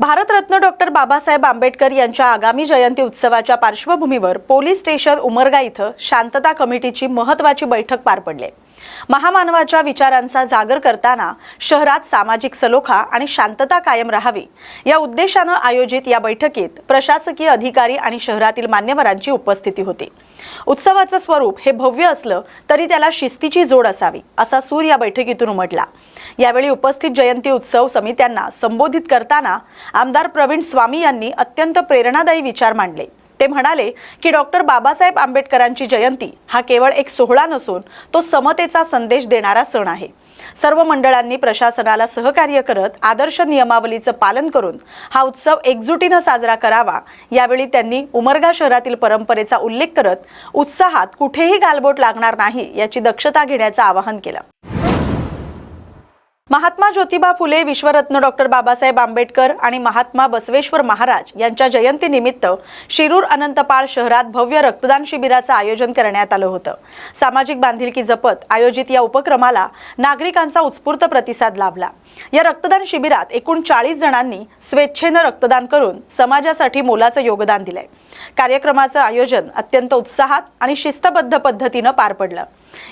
Bharat Ratna doctor Babasaheb Ambedkar यांच्या आगामी जयंती उत्सवाच्या पार्श्वभूमीवर पोलीस स्टेशन उमरगा इथं शांतता कमिटीची महत्त्वाची बैठक पार पडली। महामानवाच्या विचारांचा जागर करताना शहरात सामाजिक सलोखा आणि शांतता कायम राहावी या उद्देशाने आयोजित या बैठकीत प्रशासकीय अधिकारी आणि शहरातील मान्यवरांची उपस्थिती होती। उत्सवाचं स्वरूप हे भव्य असलं तरी त्याला शिस्तीची जोड असावी असा सूर या बैठकीतून उमटला। यावेळी उपस्थित जयंती उत्सव समित्यांना संबोधित करताना आमदार प्रवीण स्वामी यांनी अत्यंत प्रेरणादायी विचार मांडले। ते म्हणाले की डॉक्टर बाबासाहेब आंबेडकरांची जयंती हा केवळ एक सोहळा नसून तो समतेचा संदेश देणारा सण आहे। सर्व मंडळांनी प्रशासनाला सहकार्य करत आदर्श नियमावलीचं पालन करून हा उत्सव एकजुटीने साजरा करावा। यावेळी त्यांनी उमरगा शहरातील परंपरेचा उल्लेख करत उत्साहात कुठेही गालबोट लागणार नाही याची दक्षता घेण्याचं आवाहन केलं। महात्मा ज्योतिबा फुले, विश्वरत्न डॉक्टर बाबासाहेब आंबेडकर आणि महात्मा बसवेश्वर महाराज यांच्या जयंतीनिमित्त शिरूर अनंतपाळ शहरात भव्य रक्तदान शिबिराचं आयोजन करण्यात आलं होतं। सामाजिक बांधिलकी जपत आयोजित या उपक्रमाला नागरिकांचा उत्स्फूर्त प्रतिसाद लाभला। या रक्तदान शिबिरात एकूण 40 जणांनी स्वेच्छेने रक्तदान करून समाजासाठी मोलाचं योगदान दिलंय। कार्यक्रमाचं आयोजन अत्यंत उत्साहात आणि शिस्तबद्ध पद्धतीने पार पडलं।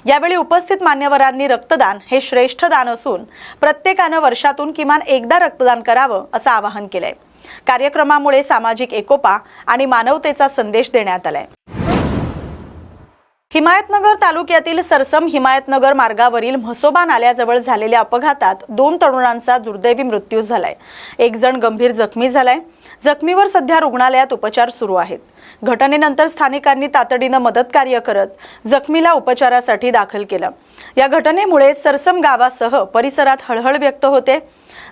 यावेळी उपस्थित मान्यवरांनी रक्तदान हे श्रेष्ठ दान असून प्रत्येकाने वर्षातून किमान एकदा रक्तदान करावं असं आवाहन केलंय। कार्यक्रमामुळे सामाजिक एकोपा आणि मानवतेचा संदेश देण्यात आलाय। हिमायतनगर तालुक्यातील सरसम हिमायतनगर मार्गावरील म्हसोबा नाल्याजवळ झालेल्या अपघातात 2 तरुणांचा दुर्दैवी मृत्यू झालाय। एक जण गंभीर जखमी झालाय। जखमीवर सध्या रुग्णालयात उपचार सुरू आहेत। घटनेनंतर स्थानिकांनी तातडीने मदत कार्य करत जखमीला उपचारासाठी दाखल केलं। या घटनेमुळे सरसम गावासह परिसरात हळहळ व्यक्त होते।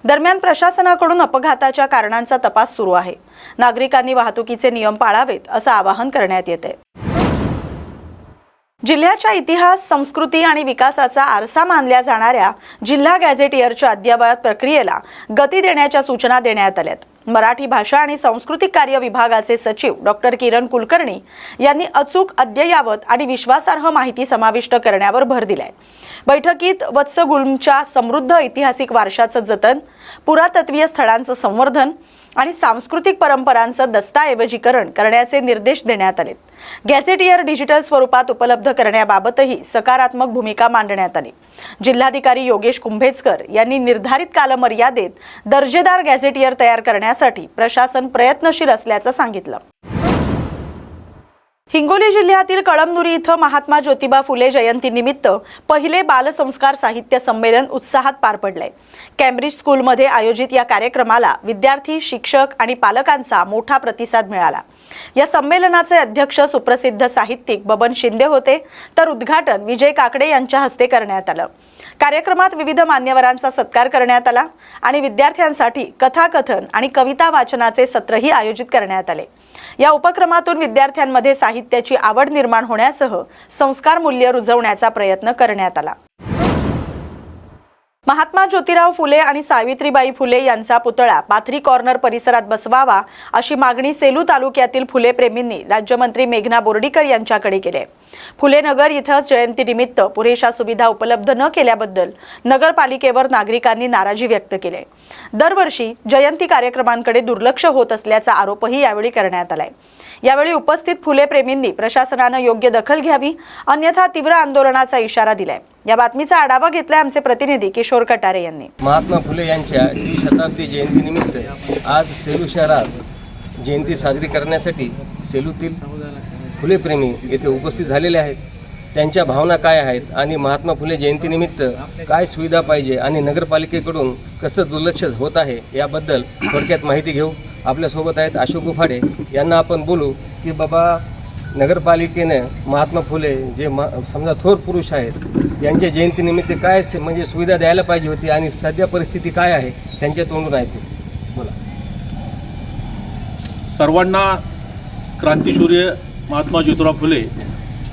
दरम्यान प्रशासनाकडून अपघाताच्या कारणांचा तपास सुरू आहे। नागरिकांनी वाहतुकीचे नियम पाळावेत असं आवाहन करण्यात येते। जिल्ह्याच्या इतिहास, संस्कृती आणि विकासाचा आरसा मानल्या जाणाऱ्या जिल्हा गॅझेटियरच्या अद्ययावत प्रक्रियेला गती देण्याच्या सूचना देण्यात आल्यात। मराठी भाषा आणि सांस्कृतिक कार्य विभागाचे सचिव डॉक्टर किरण कुलकर्णी यांनी अचूक, अद्ययावत आणि विश्वासार्ह माहिती समाविष्ट करण्यावर भर दिलाय। बैठकीत वत्सगुल्मच्या समृद्ध ऐतिहासिक वारशाचं जतन, पुरातत्वीय स्थळांचं संवर्धन आणि सांस्कृतिक परंपरांचं दस्तऐवजीकरण करण्याचे निर्देश देण्यात आले। गॅझेटियर डिजिटल स्वरूपात उपलब्ध करण्याबाबतही सकारात्मक भूमिका मांडण्यात आली। जिल्हाधिकारी योगेश कुंभेजकर यांनी निर्धारित कालमर्यादेत दर्जेदार गॅझेटियर तयार करण्यासाठी प्रशासन प्रयत्नशील असल्याचं सांगितलं। हिंगोली जिल्ह्यातील कळमनुरी इथं महात्मा ज्योतिबा फुले जयंतीनिमित्त पहिले बालसंस्कार साहित्य संमेलन उत्साहात पार पडले। कॅम्ब्रिज स्कूलमध्ये आयोजित या कार्यक्रमाला विद्यार्थी, शिक्षक आणि पालकांचा मोठा प्रतिसाद मिळाला। या संमेलनाचे अध्यक्ष सुप्रसिद्ध साहित्यिक बबन शिंदे होते, तर उद्घाटन विजय काकडे यांच्या हस्ते करण्यात आलं। कार्यक्रमात विविध मान्यवरांचा सत्कार करण्यात आला आणि विद्यार्थ्यांसाठी कथाकथन आणि कविता वाचनाचे सत्रही आयोजित करण्यात आले। या उपक्रमातून विद्यार्थ्यांमध्ये साहित्याची आवड निर्माण होण्यासह संस्कार मूल्य रुजवण्याचा प्रयत्न करण्यात आला। महात्मा ज्योतिराव फुले आणि सावित्रीबाई फुले यांचा पुतळा पाथरी कॉर्नर परिसरात बसवावा अशी मागणी सेलू तालुक्यातील फुले प्रेमींनी राज्यमंत्री मेघना बोर्डीकर यांच्याकडे केली आहे। फुले नगर इथं जयंतीनिमित्त पुरेशा सुविधा उपलब्ध न केल्याबद्दल नगरपालिकेवर नागरिकांनी नाराजी व्यक्त केली आहे। दरवर्षी जयंती कार्यक्रमांकडे दुर्लक्ष होत असल्याचा आरोपही यावेळी करण्यात आलाय। यावेळी उपस्थित फुले प्रेमींनी प्रशासनाने योग्य दखल घ्यावी, अन्यथा तीव्र आंदोलनाचा इशारा दिलाय। या बातमीचा आढावा घेतलाय आमचे प्रतिनिधी किशोर कटारे यांनी। महात्मा फुले यांच्या 200 शताब्दी जयंतीनिमित्त आज सेलू शहरात जयंती साजरी करण्यासाठी सेलूतील फुले प्रेमी येथे उपस्थित झालेले आहेत। त्यांच्या भावना काय आहेत आणि महात्मा फुले जयंतीनिमित्त काय सुविधा पाहिजे आणि नगरपालिकेकडून कसं दुर्लक्ष होत आहे याबद्दल थोडक्यात माहिती घेऊ। आपल्यासोबत आहेत अशोक गुफाडे, यांना आपण बोलू की बाबा नगरपालिकेने महात्मा फुले जे समजा थोर पुरुष आहेत यांच्या जयंतीनिमित्त काय म्हणजे सुविधा द्यायला पाहिजे होती आणि सध्या परिस्थिती काय आहे त्यांच्या तोंडून आहे बोला। सर्वांना क्रांतीसूर्य महात्मा ज्योतिराव फुले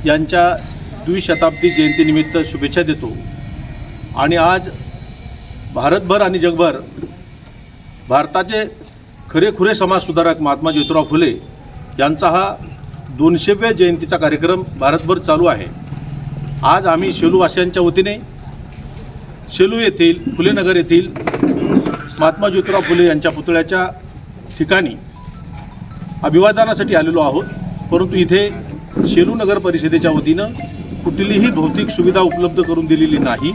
यांच्या 200 शताब्दी जयंतीनिमित्त शुभेच्छा देतो। आणि आज भारतभर आणि जगभर भारताचे खरेखुरे समाजसुधारक महात्मा ज्योतिराव फुले यांचा हा 200व्या जयंतीचा कार्यक्रम भारतभर चालू आहे। आज आम्ही शेलूवासियांच्या वतीने शेलू येथील फुलेनगर येथील महात्मा ज्योतिराव फुले यांच्या पुतळ्याच्या ठिकाणी अभिवादनासाठी आलेलो आहोत, परंतु इथे शेलू नगर परिषदेच्या वतीनं कुठलीही भौतिक सुविधा उपलब्ध करून दिलेली नाही.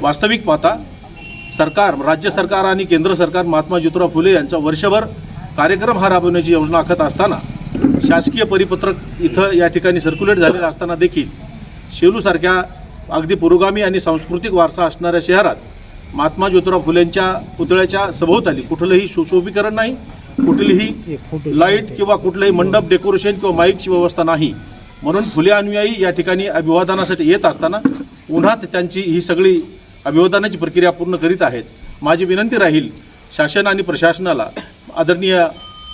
वास्तविक पाहता सरकार, राज्य सरकार आणि केंद्र सरकार महात्मा ज्योतिराव फुले यांचा वर्षभर कार्यक्रम हा राबवण्याची योजना आखत असताना शासकीय परिपत्रक इथं या ठिकाणी सर्क्युलेट झालेलं असताना देखील शेलूसारख्या अगदी पुरोगामी आणि सांस्कृतिक वारसा असणाऱ्या शहरात महात्मा ज्योतिराव फुलेंच्या पुतळ्याच्या सभोवताली कुठलंही सुशोभीकरण नाही, कुठलीही लाईट किंवा कुठलंही मंडप डेकोरेशन किंवा माईकची व्यवस्था नाही. म्हणून फुले अनुयायी या ठिकाणी अभिवादनासाठी येत असताना उन्हात त्यांची ही सगळी अभिवादनाची प्रक्रिया पूर्ण करीत आहेत. माझी विनंती राहील शासन आणि प्रशासनाला, आदरणीय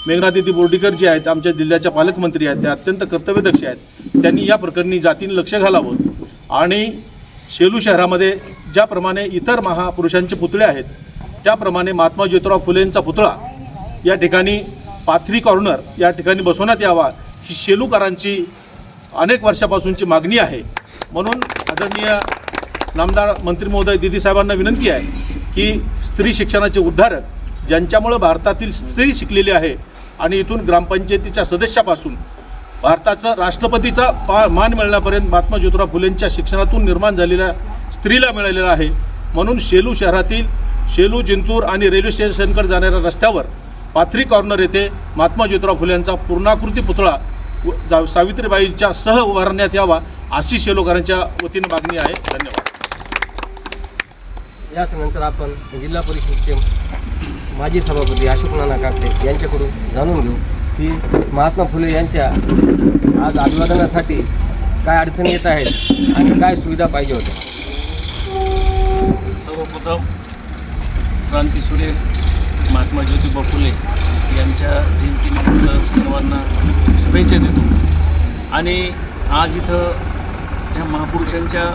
मेघनादिदी बोर्डीकर जे आहेत, आमच्या जिल्ह्याच्या पालकमंत्री आहेत, ते अत्यंत कर्तव्यदक्ष आहेत, त्यांनी या प्रकरणी जातीने लक्ष घालावं आणि शेलू शहरामध्ये ज्याप्रमाणे इतर महापुरुषांचे पुतळे आहेत त्याप्रमाणे महात्मा ज्योतिराव फुलेंचा पुतळा या ठिकाणी पाथरी कॉर्नर या ठिकाणी बसवण्यात यावा, ही शेलूकरांची अनेक वर्षापासूनची मागणी आहे. म्हणून आदरणीय नामदार मंत्री महोदय दिदी साहेबांना विनंती आहे की स्त्री शिक्षणाचे उद्धारक, ज्यांच्यामुळे भारतातील स्त्री शिकलेली आहे आणि इथून ग्रामपंचायतीच्या सदस्यापासून भारताचा राष्ट्रपतीचा मान मिळण्यापर्यंत महात्मा ज्योतिराव फुलेंच्या शिक्षणातून निर्माण झालेल्या स्त्रीला मिळालेला आहे. म्हणून शेलू शहरातील शेलू, जिंतूर आणि रेल्वे स्टेशनकडे जाणाऱ्या रस्त्यावर पाथरी कॉर्नर येथे महात्मा ज्योतिराव फुलेंचा पूर्णाकृती पुतळा सावित्रीबाईंच्या सह उभारण्यात यावा, अशी शेलूकरांच्या वतीने मागणी आहे. धन्यवाद. याच नंतर आपण जिल्हा परिषदेचे माजी सभापती अशोक नाना काकडे यांच्याकडून जाणून घेऊ की महात्मा फुले यांच्या आज अभिवादनासाठी काय अडचणी येत आहेत आणि काय सुविधा पाहिजे होत्या. सर्वप्रथम क्रांतीसूर्य महात्मा ज्योतिबा फुले यांच्या जयंतीनिमित्त सर्वांना शुभेच्छा देतो. आणि आज इथं ह्या महापुरुषांच्या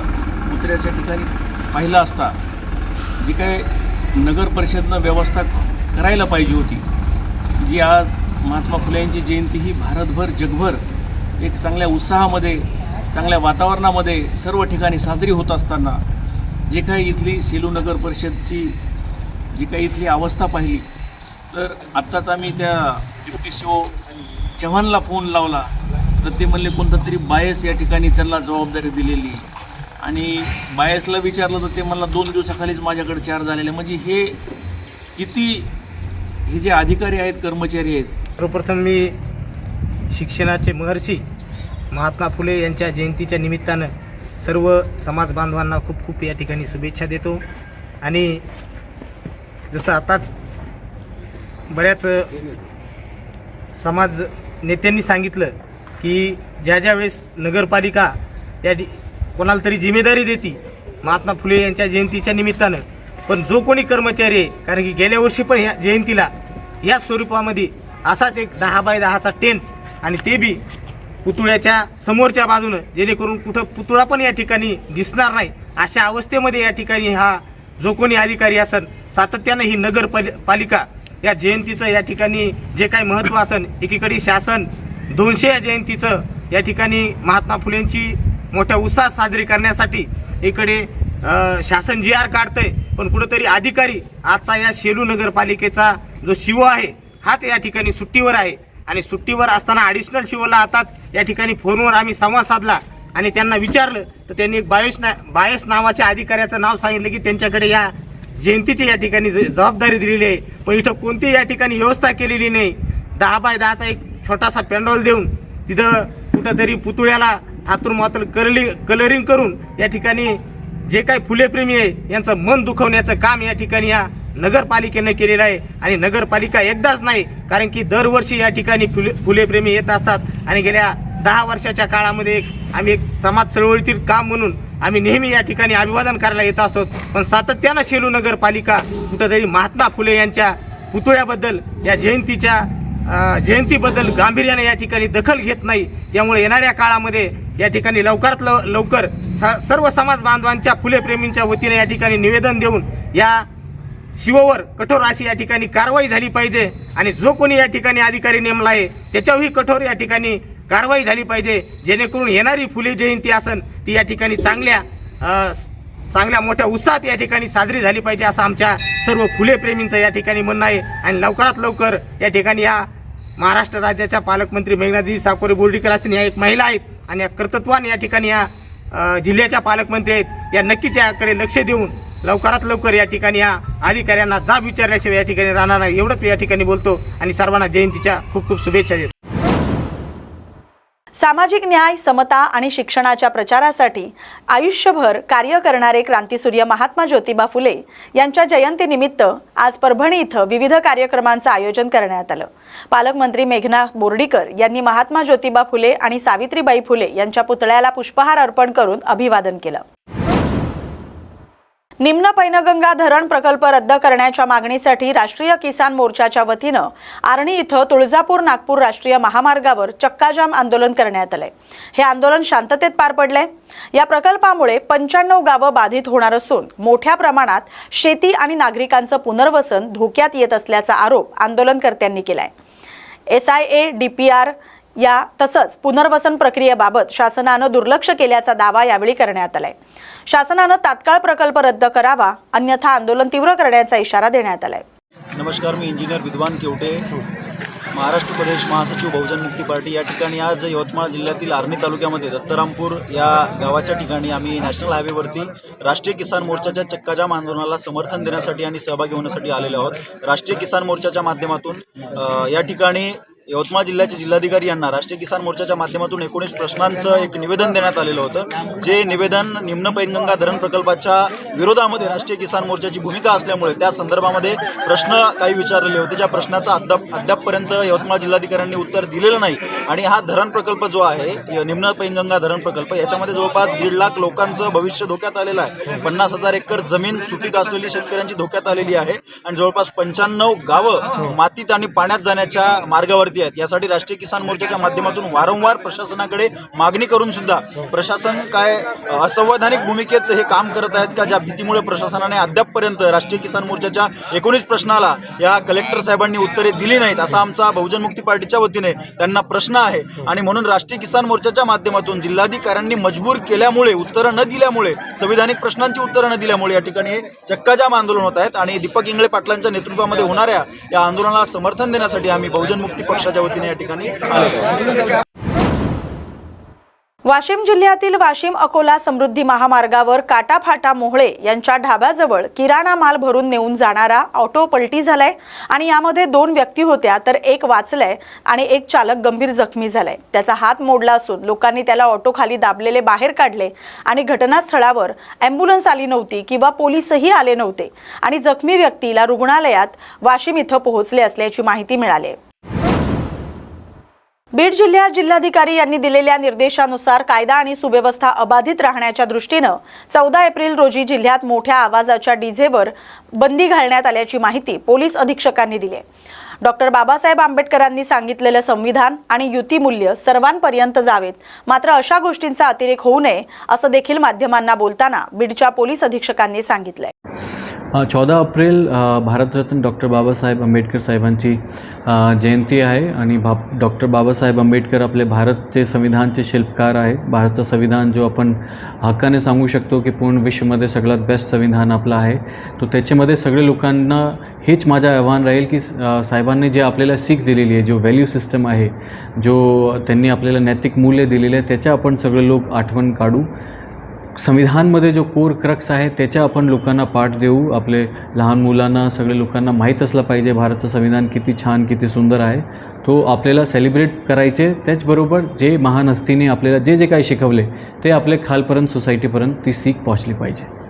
पुतळ्याच्या ठिकाणी पाहिलं असता जी काय नगर परिषदनं व्यवस्था करायला पाहिजे होती, जी आज महात्मा फुले यांची जयंती ही भारतभर, जगभर एक चांगल्या उत्साहामध्ये, चांगल्या वातावरणामध्ये सर्व ठिकाणी साजरी होत असताना जे काही इथली सेलू नगर परिषदची जी काही इथली अवस्था पाहिली, तर आत्ताच आम्ही त्या डिप्टी CO चव्हाणला फोन लावला तर ते म्हणले कोणतं तरी बायस या ठिकाणी त्यांना जबाबदारी दिलेली, आणि बायसला विचारलं तर ते मला 2 दिवसाखालीच माझ्याकडे 4 झालेले. म्हणजे हे किती, हे जे अधिकारी आहेत, कर्मचारी आहेत. सर्वप्रथम मी शिक्षणाचे महर्षी महात्मा फुले यांच्या जयंतीच्या निमित्तानं सर्व समाज बांधवांना खूप खूप या ठिकाणी शुभेच्छा देतो. आणि जसं आताच बऱ्याच समाज नेत्यांनी सांगितलं की ज्या वेळेस नगरपालिका या कोणाला तरी जिम्मेदारी देते महात्मा फुले यांच्या जयंतीच्या निमित्तानं, पण जो कोणी कर्मचारी आहे, कारण की गेल्या वर्षी पण या जयंतीला या स्वरूपामध्ये असाच एक 10 बाय 10चा टेंट, आणि ते बी पुतळ्याच्या समोरच्या बाजूनं, जेणेकरून कुठं पुतळा पण या ठिकाणी दिसणार नाही अशा अवस्थेमध्ये या ठिकाणी हा जो कोणी अधिकारी असन, सातत्यानं ही नगरपालिका या जयंतीचं या ठिकाणी जे काही महत्त्व असन, एकीकडे शासन 200 या जयंतीचं या ठिकाणी महात्मा फुलेंची मोठ्या उत्साहात साजरी करण्यासाठी इकडे शासन GR काढतंय, पण कुठंतरी अधिकारी आजचा या शेलू नगरपालिकेचा जो शिव आहे हाच या ठिकाणी सुट्टीवर आहे. आणि सुट्टीवर असताना ॲडिशनल शिवला आताच या ठिकाणी फोनवर आम्ही संवाद साधला आणि त्यांना विचारलं तर त्यांनी बायस नावाच्या अधिकाऱ्याचं नाव सांगितलं की त्यांच्याकडे या जयंतीची या ठिकाणी जबाबदारी दिलेली आहे, पण इथं कोणतीही या ठिकाणी व्यवस्था केलेली नाही. 10 बाय 10चा एक छोटासा पेंडॉल देऊन तिथं कुठंतरी पुतळ्याला थातुरमातुर कलरिंग करून या ठिकाणी जे काही फुलेप्रेमी आहे यांचं मन दुखवण्याचं काम या ठिकाणी या नगरपालिकेनं केलेलं आहे. आणि नगरपालिका एकदाच नाही, कारण की दरवर्षी या ठिकाणी फुलेप्रेमी येत असतात. आणि गेल्या 10 वर्षाच्या काळामध्ये आम्ही एक समाज चळवळीतील काम म्हणून आम्ही नेहमी या ठिकाणी अभिवादन करायला येत असतो, पण सातत्यानं शेलू नगरपालिका कुठंतरी महात्मा फुले यांच्या पुतळ्याबद्दल, या जयंतीबद्दल गांभीर्याने या ठिकाणी दखल घेत नाही. त्यामुळे येणाऱ्या काळामध्ये या ठिकाणी लवकरात लवकर सर्व समाज बांधवांच्या फुलेप्रेमींच्या वतीने या ठिकाणी निवेदन देऊन या शिववर कठोर अशी या ठिकाणी कारवाई झाली पाहिजे. आणि जो कोणी या ठिकाणी अधिकारी नेमला आहे त्याच्यावरही कठोर या ठिकाणी कारवाई झाली पाहिजे, जेणेकरून येणारी फुले जयंती असन ती या ठिकाणी चांगल्या मोठ्या उत्साहात या ठिकाणी साजरी झाली पाहिजे असं आमच्या सर्व फुले प्रेमींचं या ठिकाणी म्हणणं आहे. आणि लवकरात लवकर या ठिकाणी या महाराष्ट्र राज्याच्या पालकमंत्री मेघनादिदी साकोरे बोर्डीकर असतील, या एक महिला आहेत आणि या कर्तृत्वाने या ठिकाणी या जिल्ह्याच्या पालकमंत्री आहेत, या नक्कीच याकडे लक्ष देऊन लवकरात लवकर या ठिकाणी या अधिकाऱ्यांना जाब विचारल्याशिवाय या ठिकाणी राहणार नाही. एवढंच या ठिकाणी बोलतो आणि सर्वांना जयंतीच्या खूप खूप शुभेच्छा देतो. सामाजिक न्याय, समता आणि शिक्षणाच्या प्रचारासाठी आयुष्यभर कार्य करणारे क्रांतीसूर्य महात्मा ज्योतिबा फुले यांच्या जयंतीनिमित्त आज परभणी इथं विविध कार्यक्रमांचं आयोजन करण्यात आलं. पालकमंत्री मेघना बोर्डीकर यांनी महात्मा ज्योतिबा फुले आणि सावित्रीबाई फुले यांच्या पुतळ्याला पुष्पहार अर्पण करून अभिवादन केलं. निम्न पैनगंगा धरण प्रकल्प रद्द करण्याच्या मागणीसाठी राष्ट्रीय किसान मोर्चाच्या वतीनं आर्णी इथं तुळजापूर नागपूर राष्ट्रीय महामार्गावर चक्काजाम आंदोलन करण्यात आलंय. हे आंदोलन शांततेत पार पडलंय. या प्रकल्पामुळे 95 गावं बाधित होणार असून मोठ्या प्रमाणात शेती आणि नागरिकांचं पुनर्वसन धोक्यात येत असल्याचा आरोप आंदोलनकर्त्यांनी केलाय. SIA, DPR या तसंच पुनर्वसन प्रक्रियेबाबत शासनानं दुर्लक्ष केल्याचा दावा यावेळी करण्यात आलाय. शासनानं तात्काळ प्रकल्प रद्द करावा, अन्यथा आंदोलन तीव्र करण्याचा इशारा देण्यात आलाय. नमस्कार, मी इंजिनियर विद्वान केवटे, महाराष्ट्र प्रदेश महासचिव बहुजन मुक्ती पार्टी. या ठिकाणी आज यवतमाळ जिल्ह्यातील आर्णी तालुक्यामध्ये दत्तरामपूर या गावाच्या ठिकाणी आम्ही नॅशनल हायवेवरती राष्ट्रीय किसान मोर्चाच्या चक्काजाम आंदोलनाला समर्थन देण्यासाठी आणि सहभागी होण्यासाठी आलेलो आहोत. राष्ट्रीय किसान मोर्चाच्या माध्यमातून या ठिकाणी यवतमाळ जिल्ह्याचे जिल्हाधिकारी यांना राष्ट्रीय किसान मोर्चाच्या माध्यमातून 19 प्रश्नांचं एक निवेदन देण्यात आलेलं होतं. जे निवेदन निम्न पैनगंगा धरण प्रकल्पाच्या विरोधामध्ये राष्ट्रीय किसान मोर्चाची भूमिका असल्यामुळे त्या संदर्भामध्ये प्रश्न काही विचारलेले होते, ज्या प्रश्नाचा अद्यापपर्यंत यवतमाळ जिल्हाधिकाऱ्यांनी उत्तर दिलेलं नाही. आणि हा धरण प्रकल्प जो आहे निम्न पैनगंगा धरण प्रकल्प, याच्यामध्ये जवळपास 1.5 लाख लोकांचं भविष्य धोक्यात आलेलं आहे. 50,000 एकर जमीन सुपीक असलेली शेतकऱ्यांची धोक्यात आलेली आहे आणि जवळपास 95 गावं मातीत आणि पाण्यात जाण्याच्या मार्गावरती आहेत. यासाठी राष्ट्रीय किसान मोर्चाच्या माध्यमातून वारंवार प्रशासनाकडे मागणी करून सुद्धा प्रशासन काय असंवैधानिक भूमिकेत हे काम करत आहेत का, ज्या भीतीमुळे प्रशासनाने अद्यापपर्यंत राष्ट्रीय किसान मोर्चाच्या 19 प्रश्नाला या कलेक्टर साहेबांनी उत्तरे दिली नाहीत, असा आमचा बहुजन मुक्ती पार्टीच्या वतीने त्यांना प्रश्न आहे. आणि म्हणून राष्ट्रीय किसान मोर्चाच्या माध्यमातून जिल्हाधिकाऱ्यांनी मजबूर केल्यामुळे, उत्तरं न दिल्यामुळे, संविधानिक प्रश्नांची उत्तरं न दिल्यामुळे या ठिकाणी हे चक्काजाम आंदोलन होत आहेत. आणि दीपक इंगळे पाटलांच्या नेतृत्वामध्ये होणाऱ्या या आंदोलनाला समर्थन देण्यासाठी आम्ही बहुजन मुक्ती पक्षाच्या वतीने या ठिकाणी आले. वाशिम जिल्ह्यातील वाशिम अकोला समृद्धी महामार्गावर काटाफाटा मोहळे यांच्या ढाब्याजवळ किराणा माल भरून नेऊन जाणारा ऑटो पलटी झालाय आणि यामध्ये 2 व्यक्ती होत्या, तर एक वाचलाय आणि एक चालक गंभीर जखमी झालाय. त्याचा हात मोडला असून लोकांनी त्याला ऑटो खाली दाबलेले बाहेर काढले आणि घटनास्थळावर ॲम्ब्युलन्स आली नव्हती किंवा पोलीसही आले नव्हते आणि जखमी व्यक्तीला रुग्णालयात वाशिम इथं पोहोचले असल्याची माहिती मिळाली. बीड जिल्ह्यात जिल्हाधिकारी यांनी दिलेल्या निर्देशानुसार कायदा आणि सुव्यवस्था अबाधित राहण्याच्या दृष्टीनं 14 एप्रिल रोजी जिल्ह्यात मोठ्या आवाजाच्या डीजेवर बंदी घालण्यात आल्याची माहिती पोलीस अधीक्षकांनी दिली. डॉक्टर बाबासाहेब आंबेडकरांनी सांगितलेलं संविधान आणि युती मूल्य सर्वांपर्यंत जावेत, मात्र अशा गोष्टींचा अतिरेक होऊ नये असं देखील माध्यमांना बोलताना बीडच्या पोलीस अधीक्षकांनी सांगितलंय. 14 एप्रिल भारतरत्न डॉक्टर बाबासाहेब आंबेडकर साहेबांची जयंती आहे आणि डॉक्टर बाबासाहेब आंबेडकर आपले भारतचे संविधानचे शिल्पकार आहेत. भारतचं संविधान जो आपण हक्काने सांगू शकतो की पूर्ण विश्वमध्ये सगळ्यात बेस्ट संविधान आपलं आहे, तो त्याच्यामध्ये सगळे लोकांना हेच माझं आव्हान राहील की साहेबांनी जे आपल्याला सीख दिलेली आहे, जो व्हॅल्यू सिस्टम आहे, जो त्यांनी आपल्याला नैतिक मूल्य दिलेले आहे, त्याच्या आपण सगळे लोक आठवण काढू. संविधानमध्ये जो कोर क्रक्स आहे त्याच्या आपण लोकांना पाठ देऊ. आपले लहान मुलांना, सगळे लोकांना माहीत असलं पाहिजे भारताचं संविधान किती छान, किती सुंदर आहे. तो आपल्याला सेलिब्रेट करायचे. त्याचबरोबर जे महान हस्तीने आपल्याला जे जे काही शिकवले ते आपले खालपर्यंत, सोसायटीपर्यंत ती सीख पोहोचली पाहिजे.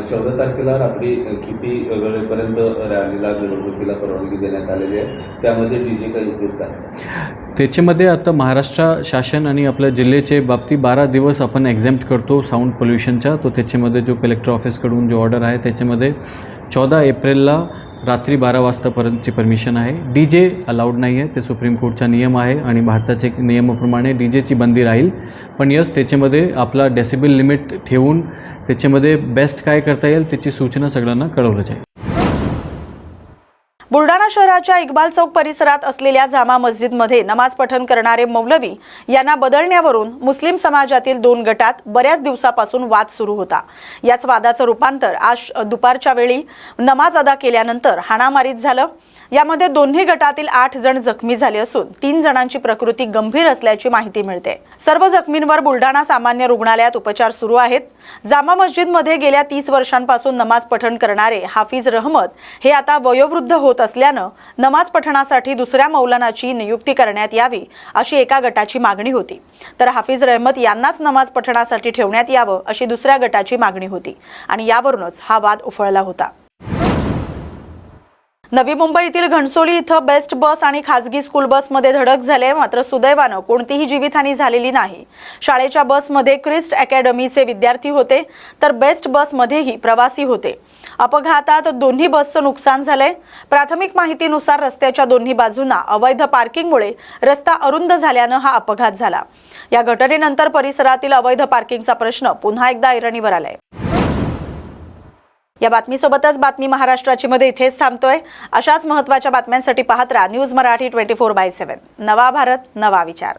14 तारखेला रात्री किती वेळेपर्यंत रॅलीला, निवडणुकीला परवानगी देण्यात आलेली आहे, त्यामध्ये डीजे काही उपयुक्त आहे? त्याच्यामध्ये आता महाराष्ट्र शासन आणि आपल्या जिल्ह्याचे बाबतीत 12 दिवस आपण एक्झेम्प्ट करतो साऊंड पोल्युशनचा. तो त्याच्यामध्ये जो कलेक्टर ऑफिसकडून जो ऑर्डर आहे त्याच्यामध्ये 14 एप्रिलला रात्री 12 वाजतापर्यंतची परमिशन आहे. डीजे अलाउड नाही आहे, ते सुप्रीम कोर्टचा नियम आहे आणि भारताच्या नियमाप्रमाणे डीजेची बंदी राहील. पण यस, त्याच्यामध्ये आपला डेसिबल लिमिट ठेवून त्याच्यामध्ये बेस्ट काय करता येईल त्याची सूचना सगळ्यांना कळवलं जाईल. बुलढाणा शहराच्या इक्बाल चौक परिसरात असलेल्या जामा मस्जिदमध्ये नमाज पठण करणारे मौलवी यांना बदलण्यावरून मुस्लिम समाजातील 2 गटात बऱ्याच दिवसापासून वाद सुरू होता। याच वादाचं रूपांतर आज दुपारच्या वेळी नमाज अदा केल्यानंतर हाणामारीत झालं। यामध्ये दोन्ही गटातील 8 जण जखमी झाले असून 3 जणांची प्रकृती गंभीर असल्याची माहिती मिळते। सर्व जखमींवर बुलढाणा सामान्य रुग्णालयात उपचार सुरू आहेत। जामा मस्जिदमध्ये गेल्या 30 वर्षांपासून नमाज पठण करणारे हाफिज रहमत हे आता वयोवृद्ध होत असल्यानं नमाज पठणासाठी दुसऱ्या मौलानाची नियुक्ती करण्यात यावी अशी एका गटाची मागणी होती, तर हाफिज रहमत यांनाच नमाज पठणासाठी ठेवण्यात यावं अशी दुसऱ्या गटाची मागणी होती आणि यावरूनच हा वाद उफाळला होता। नवी मुंबईतील घणसोली इथं बेस्ट बस आणि खाजगी स्कूल बसमध्ये धडक झाली, मात्र सुदैवानं कोणतीही जीवितहानी झालेली नाही। शाळेच्या बसमध्ये क्रिस्ट अकॅडमीचे विद्यार्थी होते, तर बेस्ट बसमध्येही प्रवासी होते। अपघातात दोन्ही बसचं नुकसान झालंय। प्राथमिक माहितीनुसार रस्त्याच्या दोन्ही बाजूंना अवैध पार्किंगमुळे रस्ता अरुंद झाल्यानं हा अपघात झाला। या घटनेनंतर परिसरातील अवैध पार्किंगचा प्रश्न पुन्हा एकदा ऐरणीवर आलाय। या बातमीसोबतच बातमी महाराष्ट्राची मध्ये इथेच थांबतोय। अशाच महत्त्वाच्या बातम्यांसाठी पाहत राहा न्यूज मराठी 24/7। नवा भारत, नवा विचार।